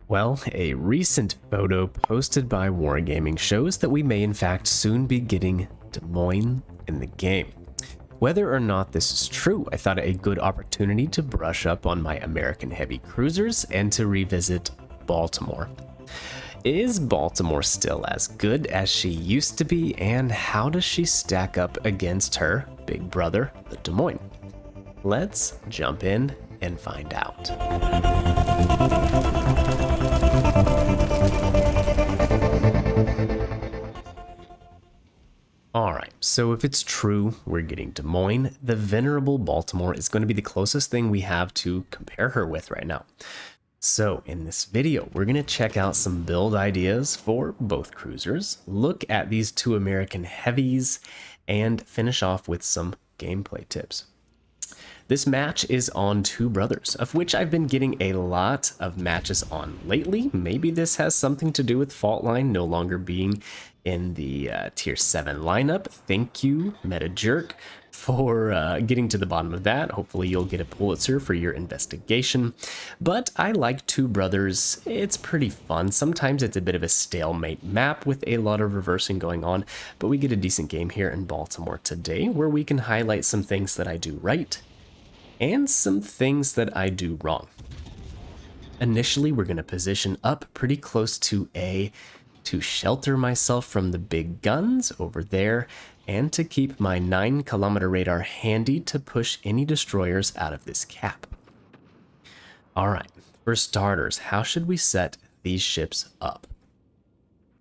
Well, a recent photo posted by Wargaming shows that we may in fact soon be getting Des Moines in the game. Whether or not this is true, I thought it a good opportunity to brush up on my American heavy cruisers and to revisit Baltimore. Is Baltimore still as good as she used to be, and how does she stack up against her big brother, the Des Moines? Let's jump in and find out. Alright, so if it's true we're getting Des Moines, the venerable Baltimore is going to be the closest thing we have to compare her with right now. So in this video, we're going to check out some build ideas for both cruisers, look at these two American heavies, and finish off with some gameplay tips. This match is on two brothers, of which I've been getting a lot of matches on lately. Maybe this has something to do with Faultline no longer being in the tier 7 lineup. Thank you, Meta Jerk, for getting to the bottom of that. Hopefully you'll get a Pulitzer for your investigation. But I like Two Brothers. It's pretty fun. Sometimes it's a bit of a stalemate map with a lot of reversing going on, but we get a decent game here in Baltimore today where we can highlight some things that I do right and some things that I do wrong. Initially, we're going to position up pretty close to A to shelter myself from the big guns over there and to keep my 9-kilometer radar handy to push any destroyers out of this cap. Alright, for starters, how should we set these ships up?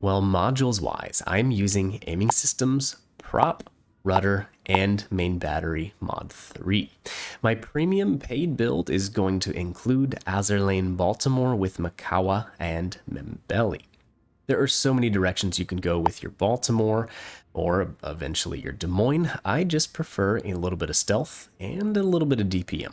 Well, modules wise, I'm using aiming systems, prop, rudder, and main battery mod 3. My premium paid build is going to include Azerlane Baltimore with Mikawa and Mimbelli. There are so many directions you can go with your Baltimore or eventually your Des Moines. I just prefer a little bit of stealth and a little bit of DPM.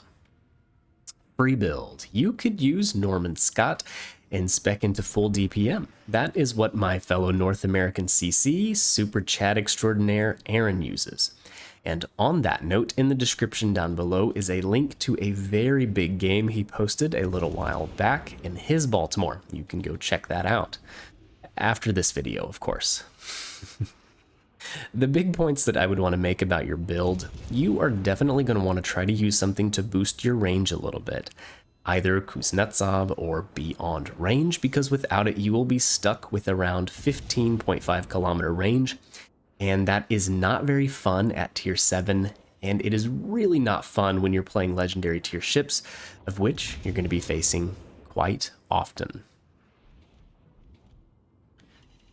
Free build. You could use Norman Scott and spec into full DPM. That is what my fellow North American CC, Super Chat Extraordinaire Aaron uses. And on that note, in the description down below is a link to a very big game he posted a little while back in his Baltimore. You can go check that out. After this video, of course. The big points that I would want to make about your build, you are definitely going to want to try to use something to boost your range a little bit. Either Kuznetsov or Beyond Range, because without it you will be stuck with around 15.5 kilometer range, and that is not very fun at tier 7, and it is really not fun when you're playing legendary tier ships, of which you're going to be facing quite often.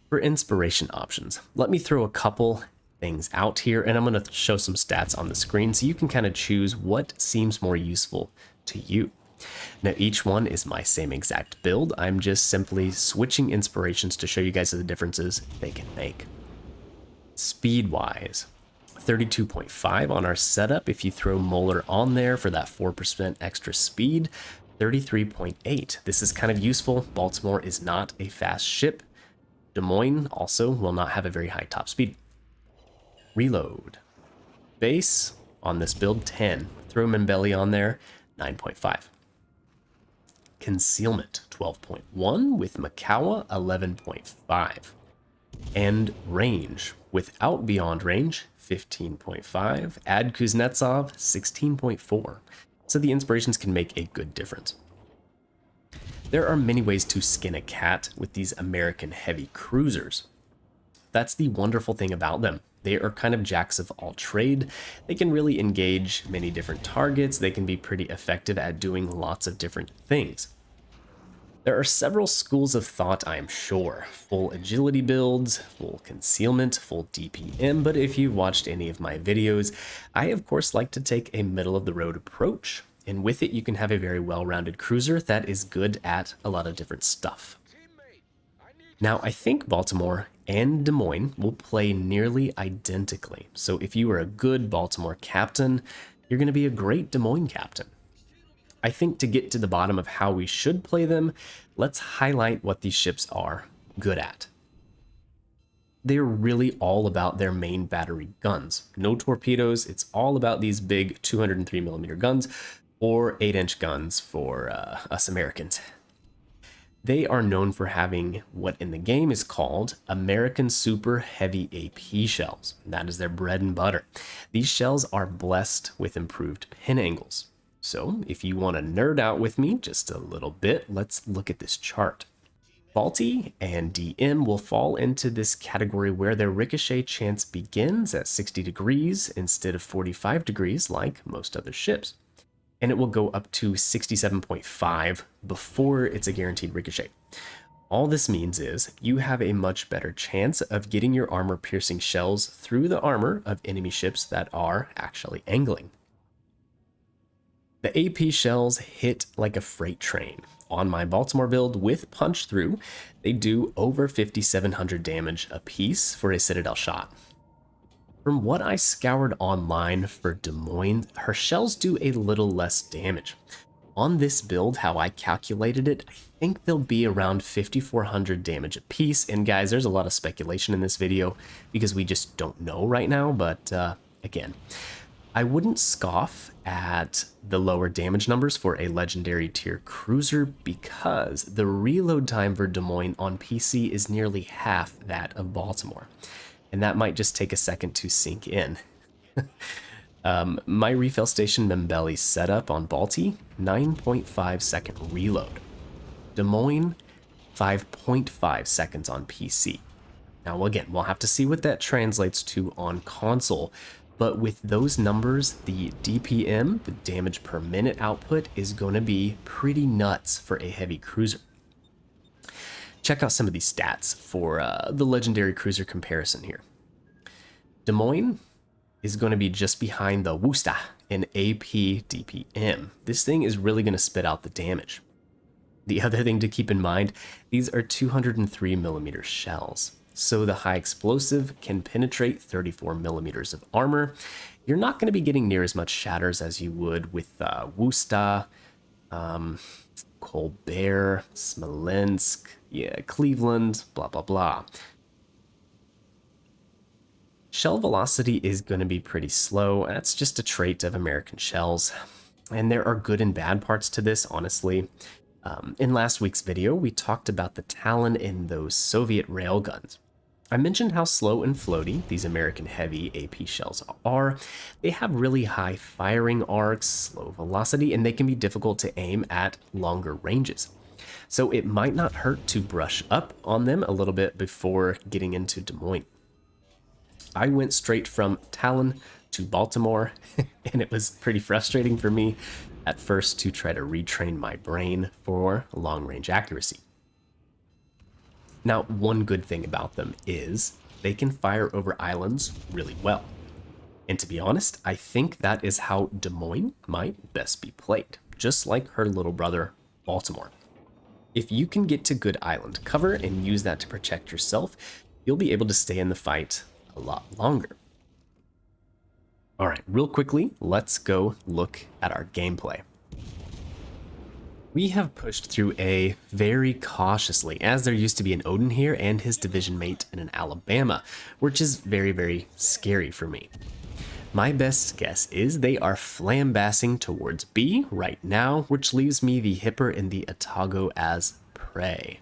For inspiration options, let me throw a couple things out here, and I'm going to show some stats on the screen so you can kind of choose what seems more useful to you. Now each one is my same exact build. I'm just simply switching inspirations to show you guys the differences they can make. Speed wise, 32.5 on our setup. If you throw Molar on there for that 4% extra speed, 33.8. This is kind of useful. Baltimore is not a fast ship. Des Moines also will not have a very high top speed. Reload. Base on this build 10. Throw Mimbelli on there, 9.5. Concealment 12.1 with Mikawa 11.5. And range without Beyond Range 15.5. Add Kuznetsov 16.4. So the inspirations can make a good difference. There are many ways to skin a cat with these American heavy cruisers. That's the wonderful thing about them. They are kind of jacks of all trade. They can really engage many different targets. They can be pretty effective at doing lots of different things. There are several schools of thought, I am sure. Full agility builds, full concealment, full DPM, but if you've watched any of my videos, I of course like to take a middle of the road approach. And with it, you can have a very well-rounded cruiser that is good at a lot of different stuff. Now, I think Baltimore and Des Moines will play nearly identically. So if you are a good Baltimore captain, you're going to be a great Des Moines captain. I think to get to the bottom of how we should play them, let's highlight what these ships are good at. They're really all about their main battery guns. No torpedoes, it's all about these big 203mm guns, or 8-inch guns for us Americans. They are known for having what in the game is called American Super Heavy AP shells. That is their bread and butter. These shells are blessed with improved pin angles. So if you want to nerd out with me just a little bit, let's look at this chart. Balti and DM will fall into this category where their ricochet chance begins at 60 degrees instead of 45 degrees like most other ships. And it will go up to 67.5 before it's a guaranteed ricochet. All this means is you have a much better chance of getting your armor-piercing shells through the armor of enemy ships that are actually angling. The AP shells hit like a freight train. On my Baltimore build with punch through, they do over 5,700 damage a piece for a Citadel shot. From what I scoured online for Des Moines, her shells do a little less damage. On this build, how I calculated it, I think they'll be around 5,400 damage a piece. And guys, there's a lot of speculation in this video because we just don't know right now. But again, I wouldn't scoff at the lower damage numbers for a legendary tier cruiser because the reload time for Des Moines on PC is nearly half that of Baltimore. And that might just take a second to sink in. My refill station Mimbelli setup on Balti, 9.5 second reload. Des Moines, 5.5 seconds on PC. Now again, we'll have to see what that translates to on console, but with those numbers, the DPM, the damage per minute output, is going to be pretty nuts for a heavy cruiser. Check out some of these stats for the legendary cruiser comparison here. Des Moines is going to be just behind the Worcester in AP DPM. This thing is really going to spit out the damage. The other thing to keep in mind, these are 203 millimeter shells. So the high explosive can penetrate 34 millimeters of armor. You're not going to be getting near as much shatters as you would with Worcester, Colbert, Smolensk, Cleveland, blah, blah, blah. Shell velocity is going to be pretty slow. That's just a trait of American shells. And there are good and bad parts to this, honestly. In last week's video, we talked about the Talon in those Soviet railguns. I mentioned how slow and floaty these American heavy AP shells are. They have really high firing arcs, slow velocity, and they can be difficult to aim at longer ranges. So it might not hurt to brush up on them a little bit before getting into Des Moines. I went straight from Talon to Baltimore, and it was pretty frustrating for me at first to try to retrain my brain for long-range accuracy. Now, one good thing about them is they can fire over islands really well. And to be honest, I think that is how Des Moines might best be played, just like her little brother, Baltimore. If you can get to good island cover and use that to protect yourself, you'll be able to stay in the fight a lot longer. All right, real quickly, let's go look at our gameplay. We have pushed through A very cautiously, as there used to be an Odin here and his division mate in an Alabama, which is very, very scary for me. My best guess is they are flambassing towards B right now, which leaves me the Hipper and the Atago as prey.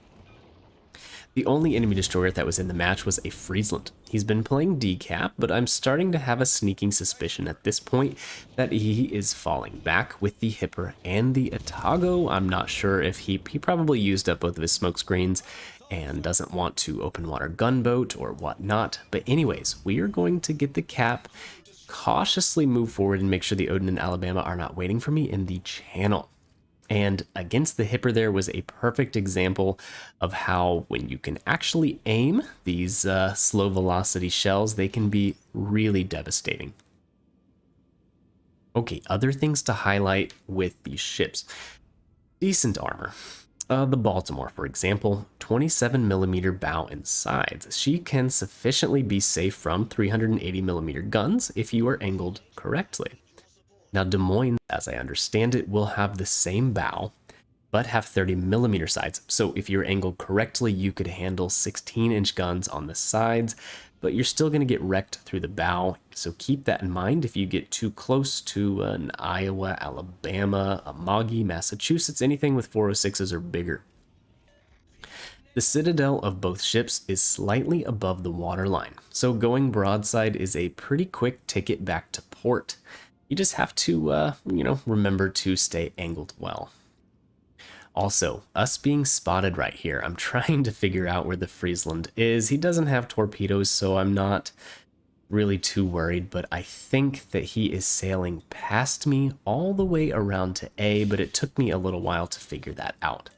The only enemy destroyer that was in the match was a Friesland. He's been playing decap, but I'm starting to have a sneaking suspicion at this point that he is falling back with the Hipper and the Atago. I'm not sure if he probably used up both of his smoke screens and doesn't want to open water gunboat or whatnot. But anyways, we are going to get the cap, cautiously move forward and make sure the Odin and Alabama are not waiting for me in the channel. And against the Hipper there was a perfect example of how when you can actually aim these slow velocity shells, they can be really devastating. Okay, other things to highlight with these ships. Decent armor. The Baltimore, for example, 27 millimeter bow and sides. She can sufficiently be safe from 380 millimeter guns if you are angled correctly. Now, Des Moines, as I understand it, will have the same bow, but have 30 millimeter sides. So if you're angled correctly, you could handle 16-inch guns on the sides, but you're still going to get wrecked through the bow. So keep that in mind if you get too close to an Iowa, Alabama, a Moggy, Massachusetts, anything with 406s or bigger. The citadel of both ships is slightly above the waterline, so going broadside is a pretty quick ticket back to port. You just have to, remember to stay angled well. Also, us being spotted right here, I'm trying to figure out where the Friesland is. He doesn't have torpedoes, so I'm not really too worried, but I think that he is sailing past me all the way around to A, but it took me a little while to figure that out.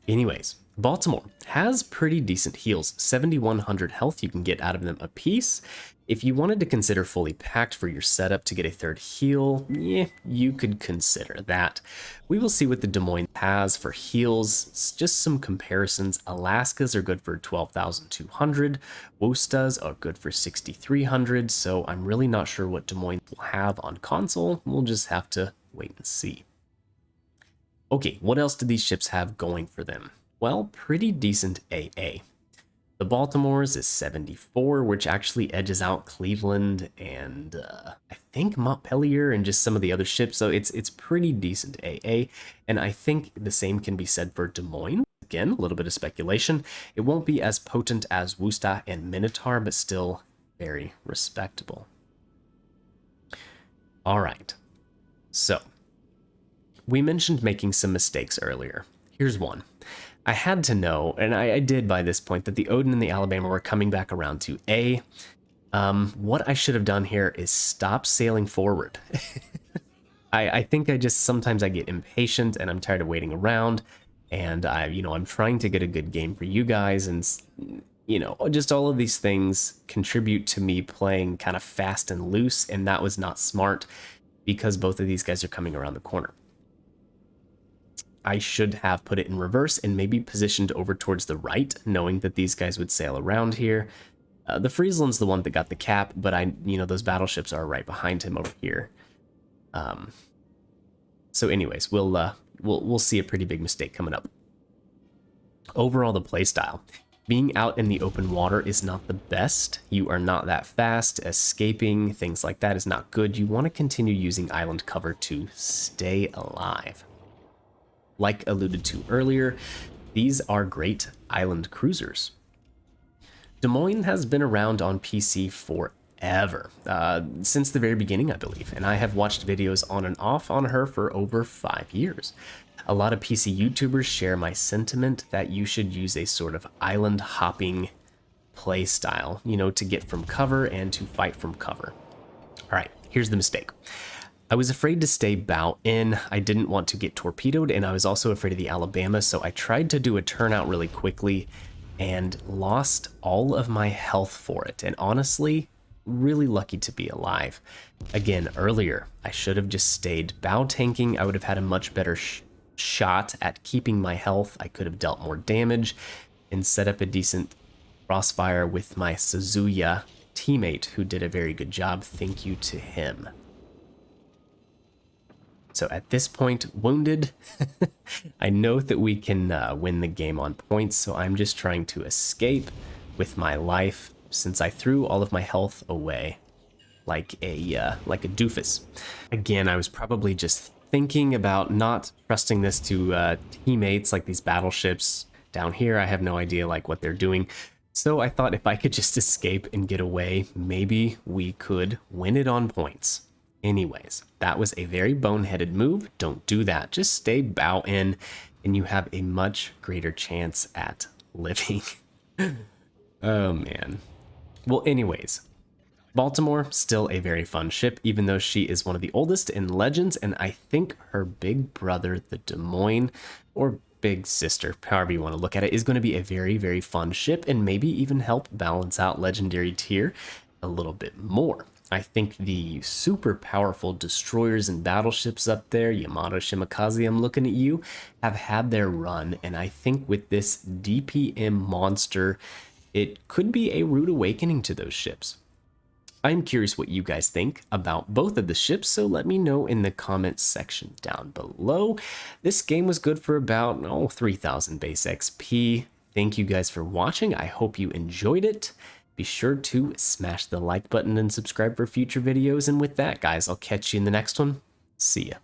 Anyways, Baltimore has pretty decent heals, 7,100 health you can get out of them a piece. If you wanted to consider fully packed for your setup to get a third heal, yeah, you could consider that. We will see what the Des Moines has for heals, just some comparisons. Alaska's are good for 12,200, Wosta's are good for 6,300, so I'm really not sure what Des Moines will have on console. We'll just have to wait and see. Okay, what else do these ships have going for them? Well, pretty decent AA. The Baltimore's is 74, which actually edges out Cleveland and I think Montpelier and just some of the other ships, so it's pretty decent AA, and I think the same can be said for Des Moines. Again, a little bit of speculation. It won't be as potent as Worcester and Minotaur, but still very respectable. All right, so we mentioned making some mistakes earlier. Here's one. I had to know, and I did by this point, that the Odin and the Alabama were coming back around to A. What I should have done here is stop sailing forward. I think sometimes I get impatient and I'm tired of waiting around, and I'm trying to get a good game for you guys, and just all of these things contribute to me playing kind of fast and loose, and that was not smart because both of these guys are coming around the corner. I should have put it in reverse and maybe positioned over towards the right, knowing that these guys would sail around here. The Friesland's the one that got the cap, but those battleships are right behind him over here. So anyways, we'll see a pretty big mistake coming up. Overall, the playstyle. Being out in the open water is not the best. You are not that fast. Escaping, things like that is not good. You want to continue using island cover to stay alive. Like alluded to earlier, these are great island cruisers. Des Moines has been around on PC forever, since the very beginning, I believe, and I have watched videos on and off on her for over 5 years. A lot of PC YouTubers share my sentiment that you should use a sort of island hopping play style, to get from cover and to fight from cover. All right, here's the mistake. I was afraid to stay bow in. I didn't want to get torpedoed, and I was also afraid of the Alabama, so I tried to do a turnout really quickly and lost all of my health for it. And honestly, really lucky to be alive. Again, earlier, I should have just stayed bow tanking. I would have had a much better shot at keeping my health. I could have dealt more damage and set up a decent crossfire with my Suzuya teammate, who did a very good job. Thank you to him. So at this point, wounded, I know that we can win the game on points, so I'm just trying to escape with my life since I threw all of my health away like a doofus. Again, I was probably just thinking about not trusting this to teammates like these battleships down here. I have no idea what they're doing. So I thought if I could just escape and get away, maybe we could win it on points. Anyways, that was a very boneheaded move. Don't do that. Just stay bow in and you have a much greater chance at living. Oh man. Well, anyways, Baltimore, still a very fun ship, even though she is one of the oldest in Legends, and I think her big brother, the Des Moines, or big sister, however you want to look at it, is going to be a very, very fun ship and maybe even help balance out Legendary tier a little bit more. I think the super powerful destroyers and battleships up there, Yamato, Shimakaze, I'm looking at you, have had their run, and I think with this DPM monster, it could be a rude awakening to those ships. I'm curious what you guys think about both of the ships, so let me know in the comments section down below. This game was good for about 3,000 base XP. Thank you guys for watching. I hope you enjoyed it. Be sure to smash the like button and subscribe for future videos. And with that, guys, I'll catch you in the next one. See ya.